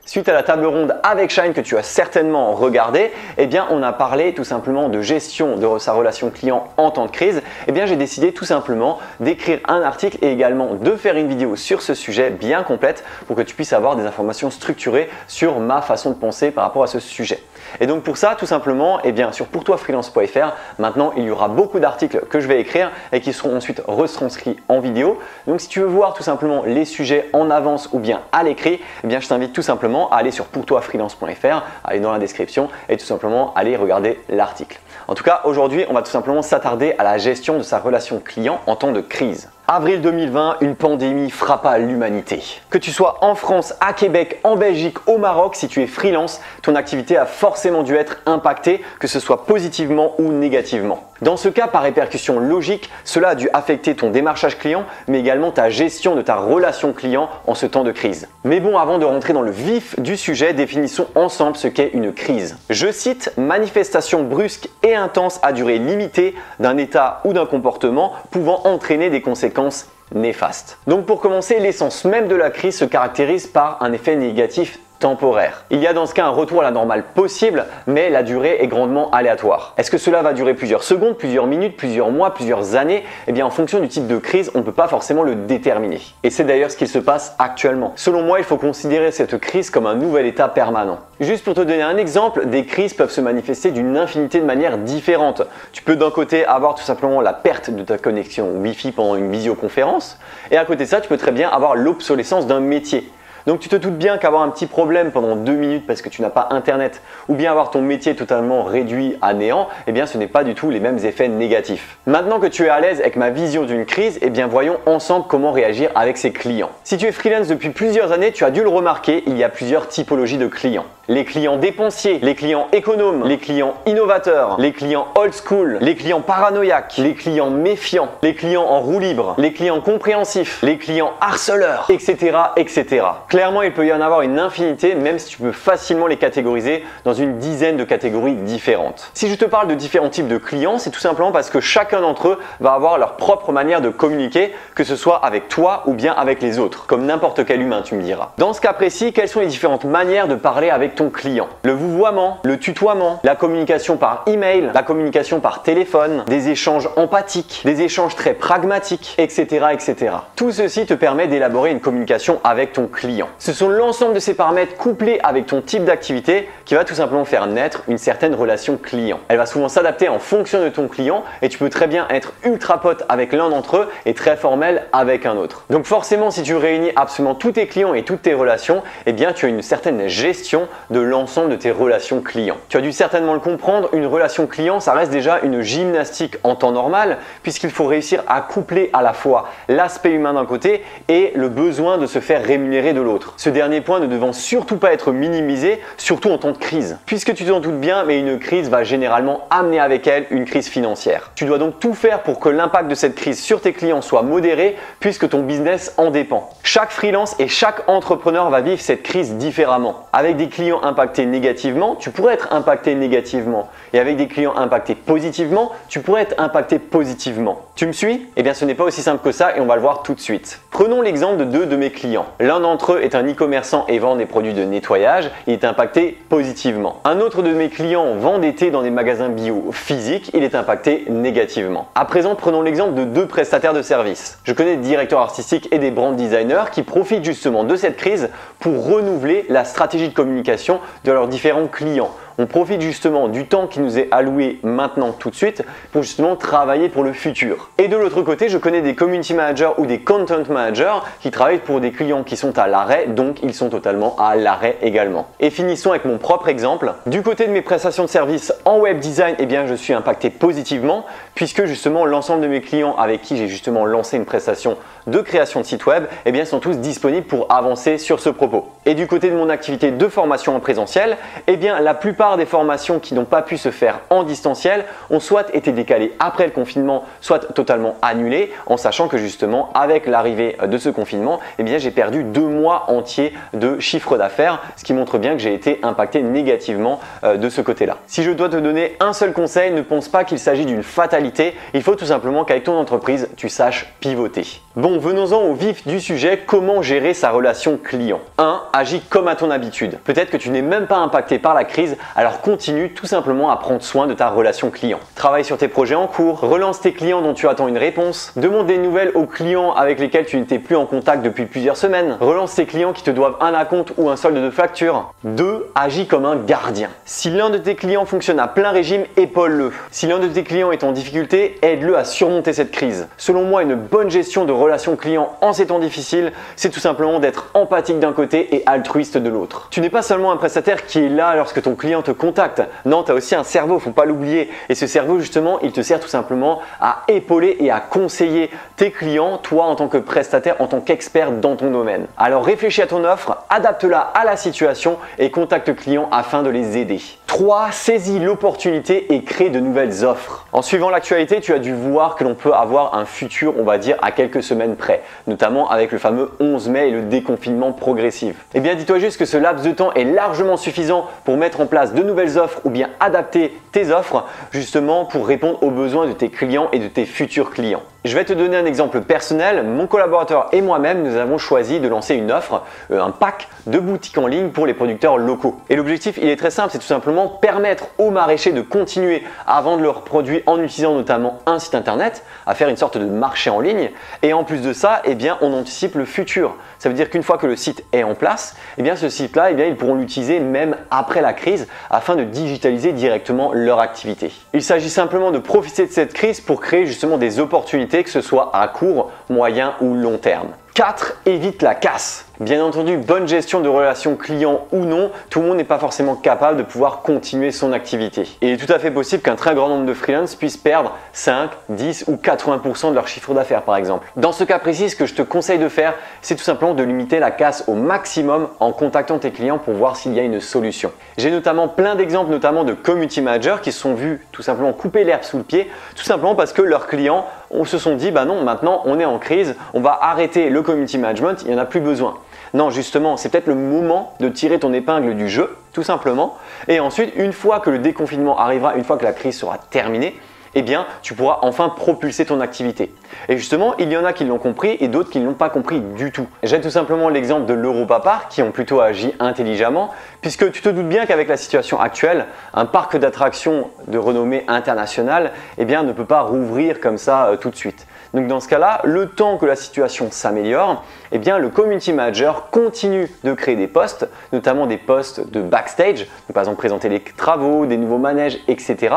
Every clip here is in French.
Suite à la table ronde avec Shine que tu as certainement regardé, eh bien on a parlé tout simplement de gestion de sa relation client en temps de crise. Eh bien j'ai décidé tout simplement d'écrire un article et également de faire une vidéo sur ce sujet bien complète pour que tu puisses avoir des informations structurées sur ma façon de penser par rapport à ce sujet. Et donc pour ça tout simplement, eh bien sur pourtoifreelance.fr, maintenant il y aura beaucoup d'articles que je vais écrire et qui seront ensuite retranscrits en vidéo. Donc si tu veux voir tout simplement les sujets en avance ou bien à l'écrit, eh bien je t'invite tout simplement à aller sur pourtoifreelance.fr, aller dans la description et tout simplement aller regarder l'article. En tout cas, aujourd'hui, on va tout simplement s'attarder à la gestion de sa relation client en temps de crise. Avril 2020, une pandémie frappa l'humanité. Que tu sois en France, à Québec, en Belgique, au Maroc, si tu es freelance, ton activité a forcément dû être impactée, que ce soit positivement ou négativement. Dans ce cas, par répercussion logique, cela a dû affecter ton démarchage client, mais également ta gestion de ta relation client en ce temps de crise. Mais bon, avant de rentrer dans le vif du sujet, définissons ensemble ce qu'est une crise. Je cite « manifestation brusque et intense à durée limitée d'un état ou d'un comportement pouvant entraîner des conséquences néfastes ». Donc pour commencer, l'essence même de la crise se caractérise par un effet négatif temporaire. Il y a dans ce cas un retour à la normale possible, mais la durée est grandement aléatoire. Est-ce que cela va durer plusieurs secondes, plusieurs minutes, plusieurs mois, plusieurs années? Eh bien en fonction du type de crise, on ne peut pas forcément le déterminer. Et c'est d'ailleurs ce qui se passe actuellement. Selon moi, il faut considérer cette crise comme un nouvel état permanent. Juste pour te donner un exemple, des crises peuvent se manifester d'une infinité de manières différentes. Tu peux d'un côté avoir tout simplement la perte de ta connexion Wi-Fi pendant une visioconférence, et à côté de ça, tu peux très bien avoir l'obsolescence d'un métier. Donc tu te doutes bien qu'avoir un petit problème pendant 2 minutes parce que tu n'as pas internet ou bien avoir ton métier totalement réduit à néant, eh bien ce n'est pas du tout les mêmes effets négatifs. Maintenant que tu es à l'aise avec ma vision d'une crise, eh bien voyons ensemble comment réagir avec ses clients. Si tu es freelance depuis plusieurs années, tu as dû le remarquer, il y a plusieurs typologies de clients. Les clients dépensiers, les clients économes, les clients innovateurs, les clients old school, les clients paranoïaques, les clients méfiants, les clients en roue libre, les clients compréhensifs, les clients harceleurs, etc. etc. Clairement, il peut y en avoir une infinité, même si tu peux facilement les catégoriser dans une dizaine de catégories différentes. Si je te parle de différents types de clients, c'est tout simplement parce que chacun d'entre eux va avoir leur propre manière de communiquer, que ce soit avec toi ou bien avec les autres, comme n'importe quel humain, tu me diras. Dans ce cas précis, quelles sont les différentes manières de parler avec ton client? Le vouvoiement, le tutoiement, la communication par email, la communication par téléphone, des échanges empathiques, des échanges très pragmatiques, etc. etc. Tout ceci te permet d'élaborer une communication avec ton client. Ce sont l'ensemble de ces paramètres couplés avec ton type d'activité qui va tout simplement faire naître une certaine relation client. Elle va souvent s'adapter en fonction de ton client et tu peux très bien être ultra pote avec l'un d'entre eux et très formel avec un autre. Donc forcément, si tu réunis absolument tous tes clients et toutes tes relations, eh bien tu as une certaine gestion de l'ensemble de tes relations clients. Tu as dû certainement le comprendre, une relation client, ça reste déjà une gymnastique en temps normal puisqu'il faut réussir à coupler à la fois l'aspect humain d'un côté et le besoin de se faire rémunérer de l'autre. Ce dernier point ne devant surtout pas être minimisé, surtout en temps de crise. Puisque tu t'en doutes bien, mais une crise va généralement amener avec elle une crise financière. Tu dois donc tout faire pour que l'impact de cette crise sur tes clients soit modéré puisque ton business en dépend. Chaque freelance et chaque entrepreneur va vivre cette crise différemment. Avec des clients impactés négativement, tu pourrais être impacté négativement. Et avec des clients impactés positivement, tu pourrais être impacté positivement. Tu me suis? Eh bien ce n'est pas aussi simple que ça et on va le voir tout de suite. Prenons l'exemple de 2 de mes clients. L'un d'entre eux est un e-commerçant et vend des produits de nettoyage, il est impacté positivement. Un autre de mes clients vend des thés dans des magasins bio physiques, il est impacté négativement. À présent, prenons l'exemple de 2 prestataires de services. Je connais des directeurs artistiques et des brand designers qui profitent justement de cette crise pour renouveler la stratégie de communication de leurs différents clients. On profite justement du temps qui nous est alloué maintenant tout de suite pour justement travailler pour le futur. Et de l'autre côté, je connais des community managers ou des content managers qui travaillent pour des clients qui sont à l'arrêt, donc ils sont totalement à l'arrêt également. Et finissons avec mon propre exemple. Du côté de mes prestations de services en web design, eh bien je suis impacté positivement puisque justement l'ensemble de mes clients avec qui j'ai justement lancé une prestation de création de site web, eh bien sont tous disponibles pour avancer sur ce propos. Et du côté de mon activité de formation en présentiel, eh bien la plupart plupart des formations qui n'ont pas pu se faire en distanciel ont soit été décalées après le confinement, soit totalement annulées, en sachant que justement avec l'arrivée de ce confinement, eh bien j'ai perdu 2 mois entiers de chiffre d'affaires, ce qui montre bien que j'ai été impacté négativement de ce côté-là. Si je dois te donner un seul conseil, ne pense pas qu'il s'agit d'une fatalité, il faut tout simplement qu'avec ton entreprise, tu saches pivoter. Bon, venons-en au vif du sujet, comment gérer sa relation client. 1. Agis comme à ton habitude. Peut-être que tu n'es même pas impacté par la crise, alors continue tout simplement à prendre soin de ta relation client. Travaille sur tes projets en cours, relance tes clients dont tu attends une réponse, demande des nouvelles aux clients avec lesquels tu n'étais plus en contact depuis plusieurs semaines, relance tes clients qui te doivent un acompte ou un solde de facture. 2. Agis comme un gardien. Si l'un de tes clients fonctionne à plein régime, épaule-le. Si l'un de tes clients est en difficulté, aide-le à surmonter cette crise. Selon moi, une bonne gestion de relation client en ces temps difficiles, c'est tout simplement d'être empathique d'un côté et altruiste de l'autre. Tu n'es pas seulement un prestataire qui est là lorsque ton client te contacte. Non, tu as aussi un cerveau, faut pas l'oublier. Et ce cerveau, justement, il te sert tout simplement à épauler et à conseiller tes clients, toi en tant que prestataire, en tant qu'expert dans ton domaine. Alors réfléchis à ton offre, adapte-la à la situation et contacte clients afin de les aider. 3. Saisis l'opportunité et crée de nouvelles offres. En suivant l'actualité, tu as dû voir que l'on peut avoir un futur, on va dire, à quelques semaines près, notamment avec le fameux 11 mai et le déconfinement progressif. Eh bien, dis-toi juste que ce laps de temps est largement suffisant pour mettre en place de nouvelles offres ou bien adapter tes offres, justement pour répondre aux besoins de tes clients et de tes futurs clients. Je vais te donner un exemple personnel. Mon collaborateur et moi-même, nous avons choisi de lancer une offre, un pack de boutiques en ligne pour les producteurs locaux. Et l'objectif, il est très simple, c'est tout simplement permettre aux maraîchers de continuer à vendre leurs produits en utilisant notamment un site internet, à faire une sorte de marché en ligne. Et en plus de ça, eh bien, on anticipe le futur. Ça veut dire qu'une fois que le site est en place, eh bien, ce site-là, eh bien, ils pourront l'utiliser même après la crise afin de digitaliser directement leur activité. Il s'agit simplement de profiter de cette crise pour créer justement des opportunités, que ce soit à court, moyen ou long terme. 4. Évite la casse. Bien entendu, bonne gestion de relations clients ou non, tout le monde n'est pas forcément capable de pouvoir continuer son activité. Et il est tout à fait possible qu'un très grand nombre de freelances puissent perdre 5, 10 ou 80% de leur chiffre d'affaires par exemple. Dans ce cas précis, ce que je te conseille de faire, c'est tout simplement de limiter la casse au maximum en contactant tes clients pour voir s'il y a une solution. J'ai notamment plein d'exemples, notamment de community managers qui se sont vus tout simplement couper l'herbe sous le pied, tout simplement parce que leurs clients se sont dit bah non, maintenant on est en crise, on va arrêter le community management, il n'y en a plus besoin. Non, justement, c'est peut-être le moment de tirer ton épingle du jeu, tout simplement. Et ensuite, une fois que le déconfinement arrivera, une fois que la crise sera terminée, eh bien, tu pourras enfin propulser ton activité. Et justement, il y en a qui l'ont compris et d'autres qui ne l'ont pas compris du tout. J'ai tout simplement l'exemple de l'Europa Park qui ont plutôt agi intelligemment, puisque tu te doutes bien qu'avec la situation actuelle, un parc d'attractions de renommée internationale, eh bien, ne peut pas rouvrir comme ça tout de suite. Donc dans ce cas-là, le temps que la situation s'améliore, eh bien, le community manager continue de créer des posts, notamment des posts de backstage, donc par exemple présenter les travaux, des nouveaux manèges, etc.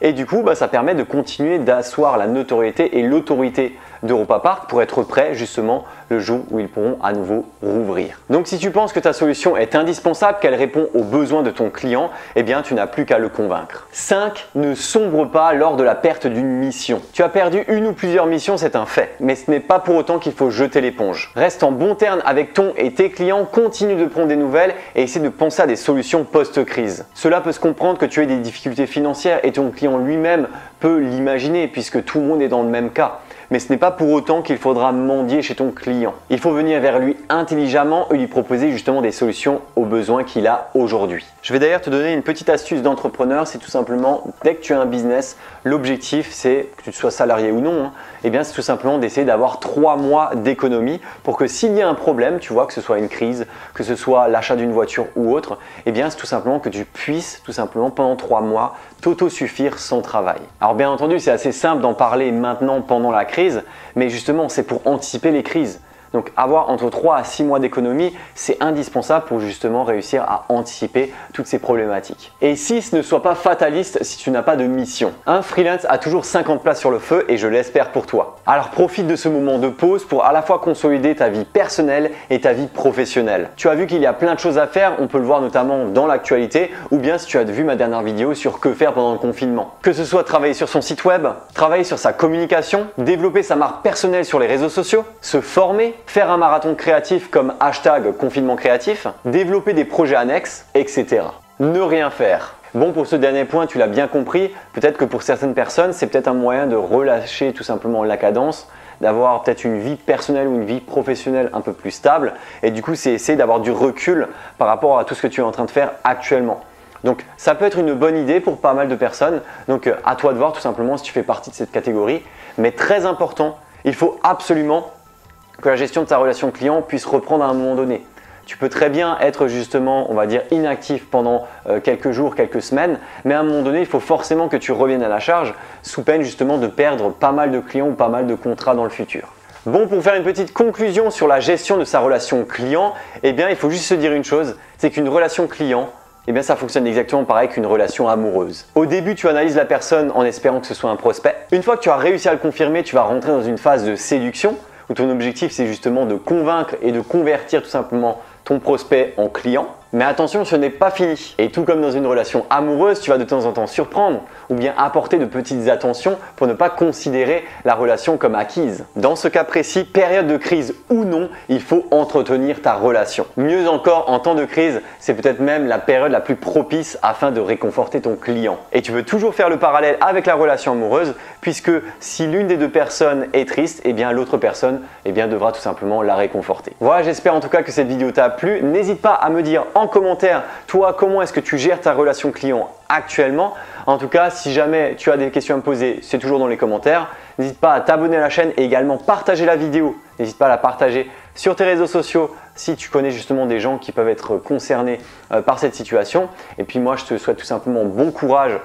Et du coup, ça permet de continuer d'asseoir la notoriété et l'autorité d'Europa Park pour être prêt justement le jour où ils pourront à nouveau rouvrir. Donc si tu penses que ta solution est indispensable, qu'elle répond aux besoins de ton client, eh bien tu n'as plus qu'à le convaincre. 5. Ne sombre pas lors de la perte d'une mission. Tu as perdu une ou plusieurs missions, c'est un fait, mais ce n'est pas pour autant qu'il faut jeter l'éponge. Reste en bon terme avec ton et tes clients, continue de prendre des nouvelles et essaie de penser à des solutions post-crise. Cela peut se comprendre que tu aies des difficultés financières et ton client lui-même peut l'imaginer puisque tout le monde est dans le même cas. Mais ce n'est pas pour autant qu'il faudra mendier chez ton client. Il faut venir vers lui intelligemment et lui proposer justement des solutions aux besoins qu'il a aujourd'hui. Je vais d'ailleurs te donner une petite astuce d'entrepreneur, c'est tout simplement, dès que tu as un business, l'objectif c'est, que tu sois salarié ou non, eh bien c'est tout simplement d'essayer d'avoir 3 mois d'économie pour que s'il y a un problème, tu vois, que ce soit une crise, que ce soit l'achat d'une voiture ou autre, eh bien c'est tout simplement que tu puisses tout simplement pendant 3 mois t'autosuffire sans travail. Alors bien entendu, c'est assez simple d'en parler maintenant pendant la crise, mais justement c'est pour anticiper les crises. Donc avoir entre 3 à 6 mois d'économie, c'est indispensable pour justement réussir à anticiper toutes ces problématiques. Et 6, ne sois pas fataliste si tu n'as pas de mission. Un freelance a toujours 50 places sur le feu et je l'espère pour toi. Alors profite de ce moment de pause pour à la fois consolider ta vie personnelle et ta vie professionnelle. Tu as vu qu'il y a plein de choses à faire, on peut le voir notamment dans l'actualité ou bien si tu as vu ma dernière vidéo sur que faire pendant le confinement. Que ce soit travailler sur son site web, travailler sur sa communication, développer sa marque personnelle sur les réseaux sociaux, se former, faire un marathon créatif comme #confinement créatif, développer des projets annexes, etc. Ne rien faire. Bon, pour ce dernier point, tu l'as bien compris, peut-être que pour certaines personnes, c'est peut-être un moyen de relâcher tout simplement la cadence, d'avoir peut-être une vie personnelle ou une vie professionnelle un peu plus stable. Et du coup, c'est essayer d'avoir du recul par rapport à tout ce que tu es en train de faire actuellement. Donc, ça peut être une bonne idée pour pas mal de personnes. Donc, à toi de voir tout simplement si tu fais partie de cette catégorie. Mais très important, il faut absolument que la gestion de ta relation client puisse reprendre à un moment donné. Tu peux très bien être justement, on va dire, inactif pendant quelques jours, quelques semaines, mais à un moment donné, il faut forcément que tu reviennes à la charge sous peine justement de perdre pas mal de clients ou pas mal de contrats dans le futur. Bon, pour faire une petite conclusion sur la gestion de sa relation client, eh bien, il faut juste se dire une chose, c'est qu'une relation client, eh bien, ça fonctionne exactement pareil qu'une relation amoureuse. Au début, tu analyses la personne en espérant que ce soit un prospect. Une fois que tu as réussi à le confirmer, tu vas rentrer dans une phase de séduction où ton objectif, c'est justement de convaincre et de convertir tout simplement ton prospect en client. Mais attention, ce n'est pas fini. Et tout comme dans une relation amoureuse, tu vas de temps en temps surprendre ou bien apporter de petites attentions pour ne pas considérer la relation comme acquise. Dans ce cas précis, période de crise ou non, il faut entretenir ta relation. Mieux encore, en temps de crise, c'est peut-être même la période la plus propice afin de réconforter ton client. Et tu veux toujours faire le parallèle avec la relation amoureuse puisque si l'une des deux personnes est triste, eh bien l'autre personne devra tout simplement la réconforter. Voilà, j'espère en tout cas que cette vidéo t'a plu. N'hésite pas à me dire en commentaire, toi, comment est-ce que tu gères ta relation client actuellement. En tout cas, si jamais tu as des questions à me poser, c'est toujours dans les commentaires. N'hésite pas à t'abonner à la chaîne et également partager la vidéo. N'hésite pas à la partager sur tes réseaux sociaux si tu connais justement des gens qui peuvent être concernés par cette situation. Et puis moi, je te souhaite tout simplement bon courage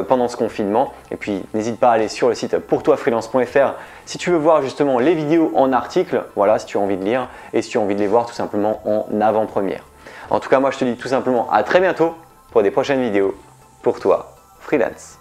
pendant ce confinement. Et puis n'hésite pas à aller sur le site pourtoifreelance.fr si tu veux voir justement les vidéos en article, voilà, si tu as envie de lire et si tu as envie de les voir tout simplement en avant-première. En tout cas, moi, je te dis tout simplement à très bientôt pour des prochaines vidéos pour toi, freelance.